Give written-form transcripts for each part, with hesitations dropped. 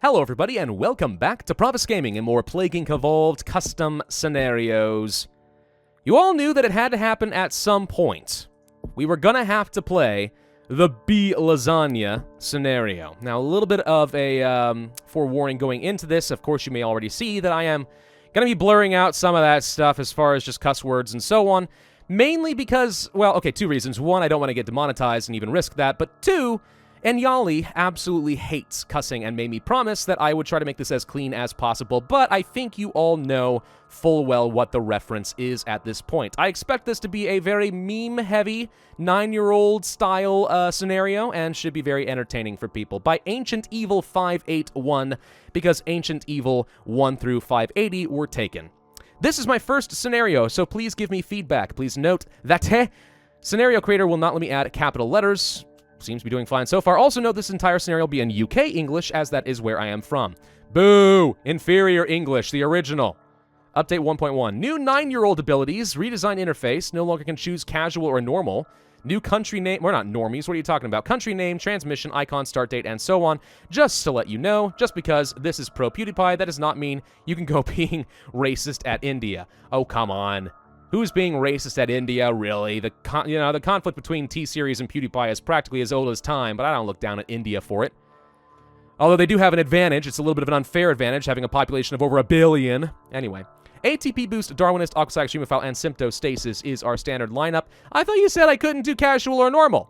Hello everybody and welcome back to Pravus Gaming and more Plague Inc. Evolved custom scenarios. You all knew that it had to happen at some point. We were gonna have to play the Lasagna scenario. Now a little bit of a forewarning going into this. Of course you may already see that I am gonna be blurring out some of that stuff as far as just cuss words and so on. Mainly because, well, okay, two reasons. One, I don't want to get demonetized and even risk that, but two, Yali absolutely hates cussing and made me promise that I would try to make this as clean as possible, but I think you all know full well what the reference is at this point. I expect this to be a very meme-heavy, 9-year-old style scenario, and should be very entertaining for people. By Ancient Evil 581, because Ancient Evil 1 through 580 were taken. This is my first scenario, so please give me feedback. Please note that scenario creator will not let me add capital letters. Seems to be doing fine so far. Also note this entire scenario will be in UK English, as that is where I am from. Boo! Inferior English, the original. Update 1.1. New 9-year-old abilities, redesigned interface, no longer can choose casual or normal. New country name, we're not normies, what are you talking about? Country name, transmission, icon, start date, and so on. Just to let you know, just because this is pro PewDiePie, that does not mean you can go being racist at India. Oh, come on. Who's being racist at India, really? The conflict between T-Series and PewDiePie is practically as old as time, but I don't look down at India for it. Although they do have an advantage, it's a little bit of an unfair advantage, having a population of over 1 billion. Anyway. ATP Boost, Darwinist, Oxide, Streamophile, and Symptostasis is our standard lineup. I thought you said I couldn't do casual or normal.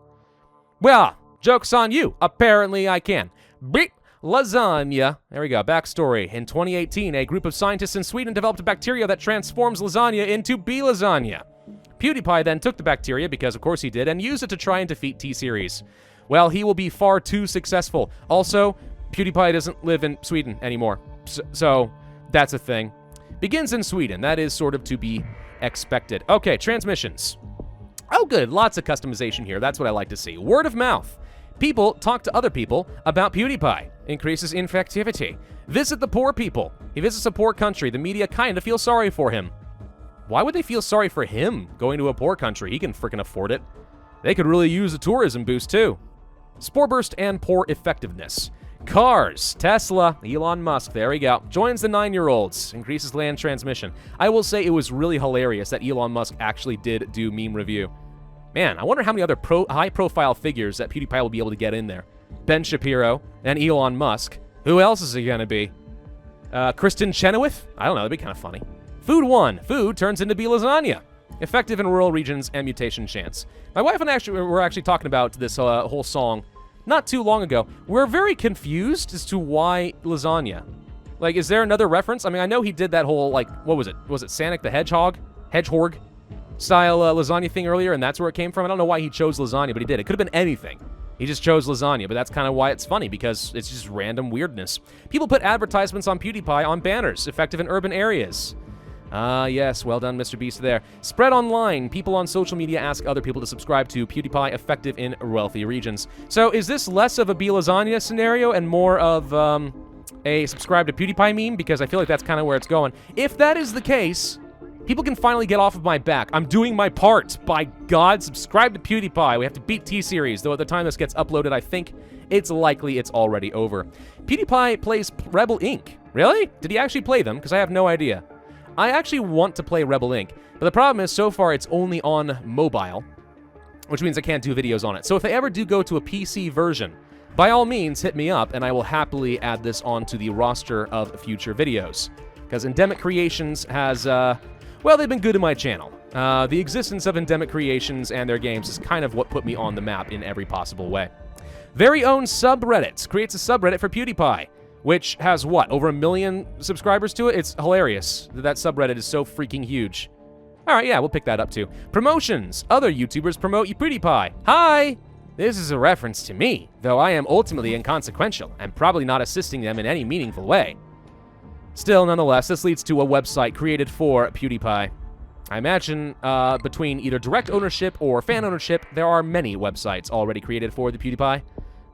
Well, joke's on you. Apparently I can. Beep. Lasagna. There we go. Backstory. In 2018, a group of scientists in Sweden developed a bacteria that transforms lasagna into lasagna. PewDiePie then took the bacteria, because of course he did, and used it to try and defeat T-Series. Well, he will be far too successful. Also, PewDiePie doesn't live in Sweden anymore. So that's a thing. Begins in Sweden. That is sort of to be expected. Okay, transmissions. Oh, good. Lots of customization here. That's what I like to see. Word of mouth. People talk to other people about PewDiePie. Increases infectivity. Visit the poor people. He visits a poor country. The media kind of feels sorry for him. Why would they feel sorry for him going to a poor country? He can freaking afford it. They could really use a tourism boost too. Spore burst and poor effectiveness. Cars. Tesla. Elon Musk. There we go. Joins the 9-year-olds. Increases land transmission. I will say it was really hilarious that Elon Musk actually did do meme review. Man, I wonder how many other high-profile figures that PewDiePie will be able to get in there. Ben Shapiro and Elon Musk. Who else is it going to be? Kristen Chenoweth? I don't know. That'd be kind of funny. Food 1. Food turns into lasagna. Effective in rural regions and mutation chance. My wife and I were actually talking about this whole song not too long ago. We're very confused as to why lasagna. Like, is there another reference? I mean, I know he did that whole, like, what was it? Was it Sonic the Hedgehog? Hedgehog? Style lasagna thing earlier, and that's where it came from. I don't know why he chose lasagna, but he did. It could have been anything. He just chose lasagna, but that's kind of why it's funny, because it's just random weirdness. People put advertisements on PewDiePie on banners, effective in urban areas. Yes, well done, Mr. Beast there. Spread online. People on social media ask other people to subscribe to PewDiePie, effective in wealthy regions. So is this less of a lasagna scenario and more of a subscribe to PewDiePie meme? Because I feel like that's kind of where it's going. If that is the case, people can finally get off of my back. I'm doing my part. By God, subscribe to PewDiePie. We have to beat T-Series, though at the time this gets uploaded, I think it's likely it's already over. PewDiePie plays Rebel Inc. Really? Did he actually play them? Because I have no idea. I actually want to play Rebel Inc., but the problem is so far it's only on mobile, which means I can't do videos on it. So if they ever do go to a PC version, by all means, hit me up, and I will happily add this onto the roster of future videos. Because Endemic Creations has, well, they've been good to my channel. The existence of Endemic Creations and their games is kind of what put me on the map in every possible way. Very own subreddit creates a subreddit for PewDiePie, which has, what, over 1 million subscribers to it? It's hilarious that subreddit is so freaking huge. All right, yeah, we'll pick that up too. Promotions. Other YouTubers promote PewDiePie. Hi! This is a reference to me, though I am ultimately inconsequential and probably not assisting them in any meaningful way. Still, nonetheless, this leads to a website created for PewDiePie. I imagine between either direct ownership or fan ownership, there are many websites already created for the PewDiePie.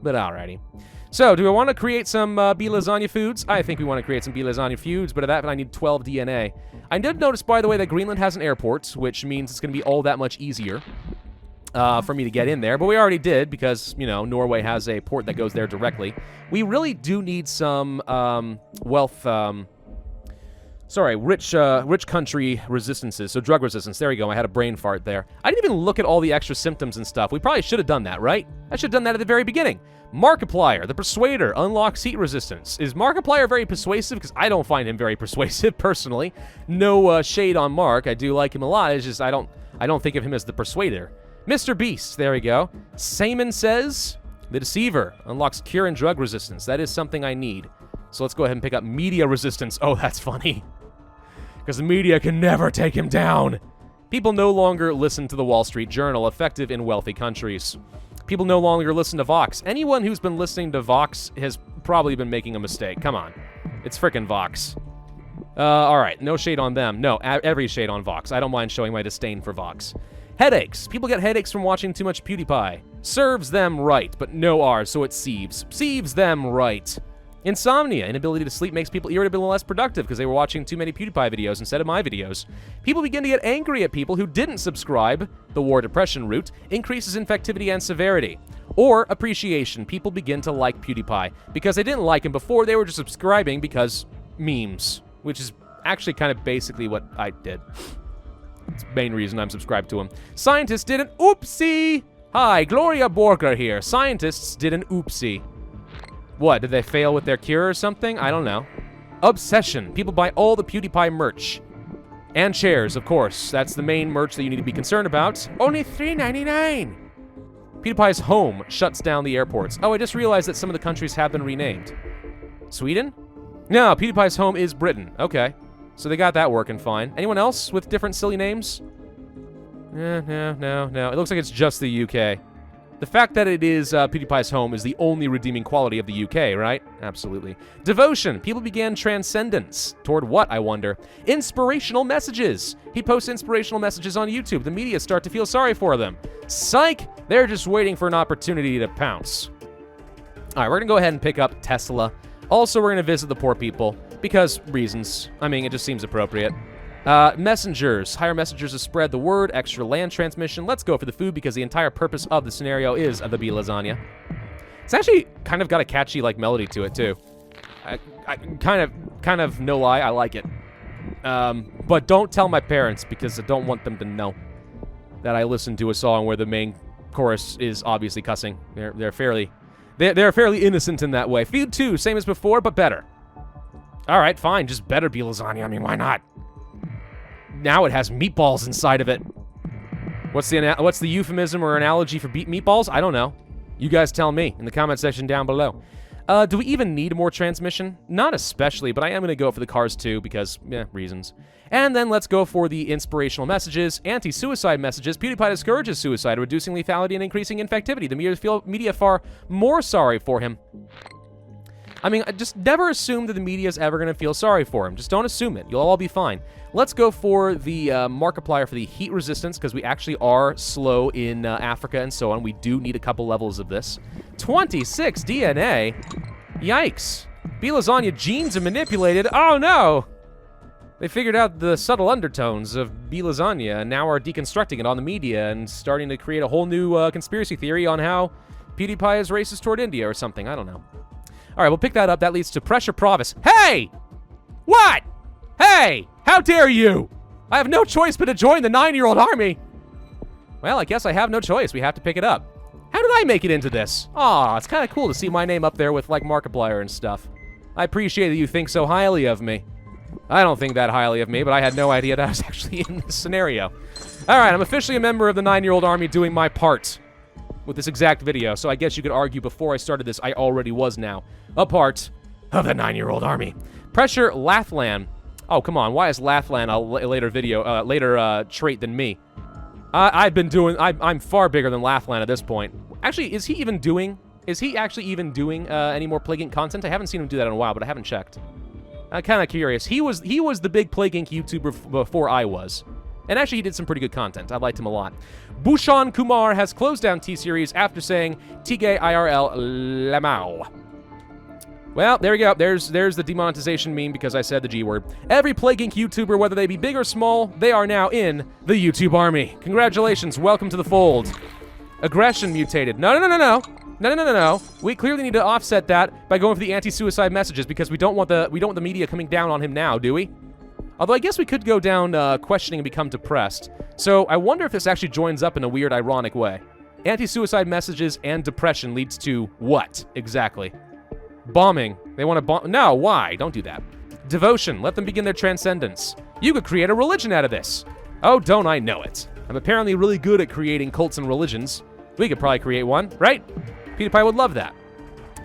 But alrighty. So, do I want to create some lasagna foods? I think we want to create some lasagna foods, but I need 12 DNA. I did notice, by the way, that Greenland has an airport, which means it's going to be all that much easier. for me to get in there, but we already did because, you know, Norway has a port that goes there directly. We really do need some rich country resistances, so drug resistance. There we go, I had a brain fart there. I didn't even look at all the extra symptoms and stuff. We probably should have done that, right? I should have done that at the very beginning. Markiplier, the Persuader, unlocks heat resistance. Is Markiplier very persuasive? Because I don't find him very persuasive, personally. No shade on Mark, I do like him a lot, it's just I don't think of him as the Persuader. Mr. Beast, there we go. Simon says, the Deceiver, unlocks cure and drug resistance. That is something I need. So let's go ahead and pick up media resistance. Oh, that's funny. Because the media can never take him down. People no longer listen to the Wall Street Journal, effective in wealthy countries. People no longer listen to Vox. Anyone who's been listening to Vox has probably been making a mistake. Come on. It's frickin' Vox. All right, no shade on them. No, every shade on Vox. I don't mind showing my disdain for Vox. Headaches. People get headaches from watching too much PewDiePie. Serves them right, but no R, so it sieves. Sieves them right. Insomnia, inability to sleep, makes people irritable and less productive because they were watching too many PewDiePie videos instead of my videos. People begin to get angry at people who didn't subscribe. The war depression route increases infectivity and severity. Or appreciation, people begin to like PewDiePie because they didn't like him before, they were just subscribing because memes, which is actually kind of basically what I did. It's the main reason I'm subscribed to him. Scientists did an oopsie! Hi, Gloria Borger here. Scientists did an oopsie. What, did they fail with their cure or something? I don't know. Obsession. People buy all the PewDiePie merch. And chairs, of course. That's the main merch that you need to be concerned about. Only $3.99! PewDiePie's home shuts down the airports. Oh, I just realized that some of the countries have been renamed. Sweden? No, PewDiePie's home is Britain. Okay. So they got that working fine. Anyone else with different silly names? No. It looks like it's just the UK. The fact that it is PewDiePie's home is the only redeeming quality of the UK, right? Absolutely. Devotion. People began transcendence. Toward what, I wonder? Inspirational messages. He posts inspirational messages on YouTube. The media start to feel sorry for them. Psych! They're just waiting for an opportunity to pounce. All right, we're going to go ahead and pick up Tesla. Also, we're going to visit the poor people because reasons. I mean, it just seems appropriate. Messengers. Hire messengers to spread the word. Extra land transmission. Let's go for the food because the entire purpose of the scenario is the bee lasagna. It's actually kind of got a catchy, like, melody to it, too. I kind of, no lie, I like it. But don't tell my parents because I don't want them to know that I listened to a song where the main chorus is obviously cussing. They're fairly innocent in that way. Food 2, same as before, but better. All right, fine, just better bee lasagna. I mean, why not? Now it has meatballs inside of it. What's the euphemism or analogy for meatballs? I don't know. You guys tell me in the comment section down below. Do we even need more transmission? Not especially, but I am going to go for the cars too because, reasons. And then let's go for the inspirational messages, anti-suicide messages. PewDiePie discourages suicide, reducing lethality and increasing infectivity. The media far more sorry for him. I mean, just never assume that the media is ever going to feel sorry for him. Just don't assume it. You'll all be fine. Let's go for the Markiplier for the heat resistance, because we actually are slow in Africa and so on. We do need a couple levels of this. 26 DNA? Yikes. Bee lasagna genes are manipulated. Oh, no! They figured out the subtle undertones of bee lasagna and now are deconstructing it on the media and starting to create a whole new conspiracy theory on how PewDiePie is racist toward India or something. I don't know. All right, we'll pick that up. That leads to pressure Pravus. Hey! What? Hey! How dare you? I have no choice but to join the 9-year-old army. Well, I guess I have no choice. We have to pick it up. How did I make it into this? Aw, it's kind of cool to see my name up there with, like, Markiplier and stuff. I appreciate that you think so highly of me. I don't think that highly of me, but I had no idea that I was actually in this scenario. All right, I'm officially a member of the 9-year-old army doing my part with this exact video, so I guess you could argue before I started this, I already was now a part of the 9-year-old army. Pressure Lathlan. Oh, come on, why is Lathlan a later trait than me? I'm far bigger than Lathlan at this point. Actually, is he actually even doing any more Plague Inc. content? I haven't seen him do that in a while, but I haven't checked. I'm kind of curious. He was the big Plague Inc. YouTuber before I was. And actually, he did some pretty good content. I liked him a lot. Bhushan Kumar has closed down T-Series after saying Tige IRL Lamau. Well, there we go. There's the demonetization meme because I said the G word. Every Plague Inc. YouTuber, whether they be big or small, they are now in the YouTube army. Congratulations. Welcome to the fold. Aggression mutated. No, no, no, no, no. No, no, no, no, no. We clearly need to offset that by going for the anti-suicide messages because we don't want the media coming down on him now, do we? Although I guess we could go down questioning and become depressed. So I wonder if this actually joins up in a weird, ironic way. Anti-suicide messages and depression leads to what exactly? Bombing. They want to bomb. No, why? Don't do that. Devotion. Let them begin their transcendence. You could create a religion out of this. Oh, don't I know it? I'm apparently really good at creating cults and religions. We could probably create one, right? PewDiePie would love that.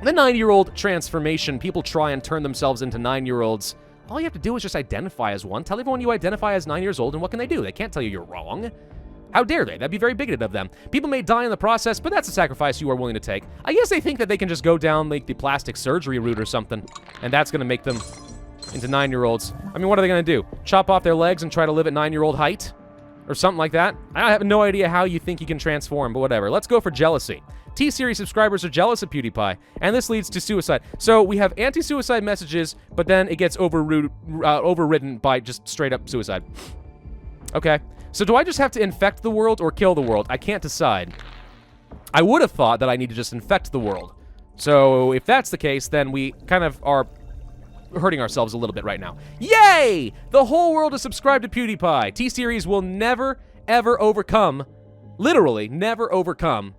The 9-year-old transformation. People try and turn themselves into 9-year-olds. All you have to do is just identify as one. Tell everyone you identify as 9 years old, and what can they do? They can't tell you you're wrong. How dare they? That'd be very bigoted of them. People may die in the process, but that's a sacrifice you are willing to take. I guess they think that they can just go down like the plastic surgery route or something, and that's going to make them into 9-year-olds. I mean, what are they going to do? Chop off their legs and try to live at 9-year-old height? Or something like that? I have no idea how you think you can transform, but whatever. Let's go for jealousy. T-Series subscribers are jealous of PewDiePie, and this leads to suicide. So we have anti-suicide messages, but then it gets overridden by just straight-up suicide. Okay. So do I just have to infect the world or kill the world? I can't decide. I would have thought that I need to just infect the world. So if that's the case, then we kind of are hurting ourselves a little bit right now. Yay! The whole world is subscribed to PewDiePie. T-Series will never, ever overcome, literally never overcome,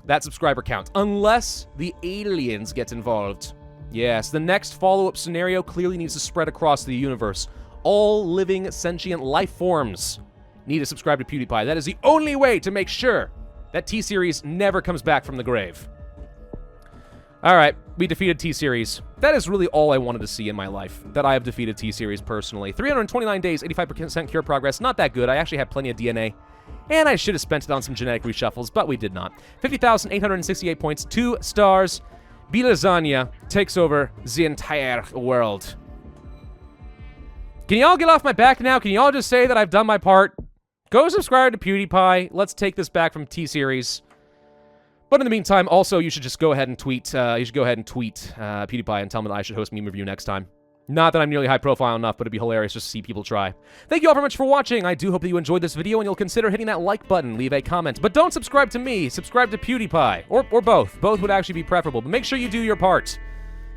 that subscriber count, unless the aliens get involved. Yes, the next follow-up scenario clearly needs to spread across the universe. All living, sentient life forms need to subscribe to PewDiePie. That is the only way to make sure that T-Series never comes back from the grave. All right, we defeated T-Series. That is really all I wanted to see in my life, that I have defeated T-Series personally. 329 days, 85% cure progress. Not that good. I actually had plenty of DNA. And I should have spent it on some genetic reshuffles, but we did not. 50,868 points, 2 stars. Lasagna takes over the entire world. Can y'all get off my back now? Can y'all just say that I've done my part? Go subscribe to PewDiePie. Let's take this back from T-Series. But in the meantime, also, you should just go ahead and tweet. PewDiePie and tell him that I should host Meme Review next time. Not that I'm nearly high profile enough, but it'd be hilarious just to see people try. Thank you all very much for watching. I do hope that you enjoyed this video and you'll consider hitting that like button, leave a comment. But don't subscribe to me, subscribe to PewDiePie. Or both. Both would actually be preferable, but make sure you do your part.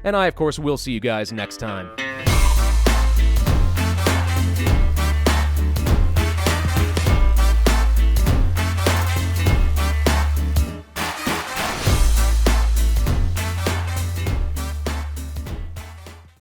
And I, of course, will see you guys next time.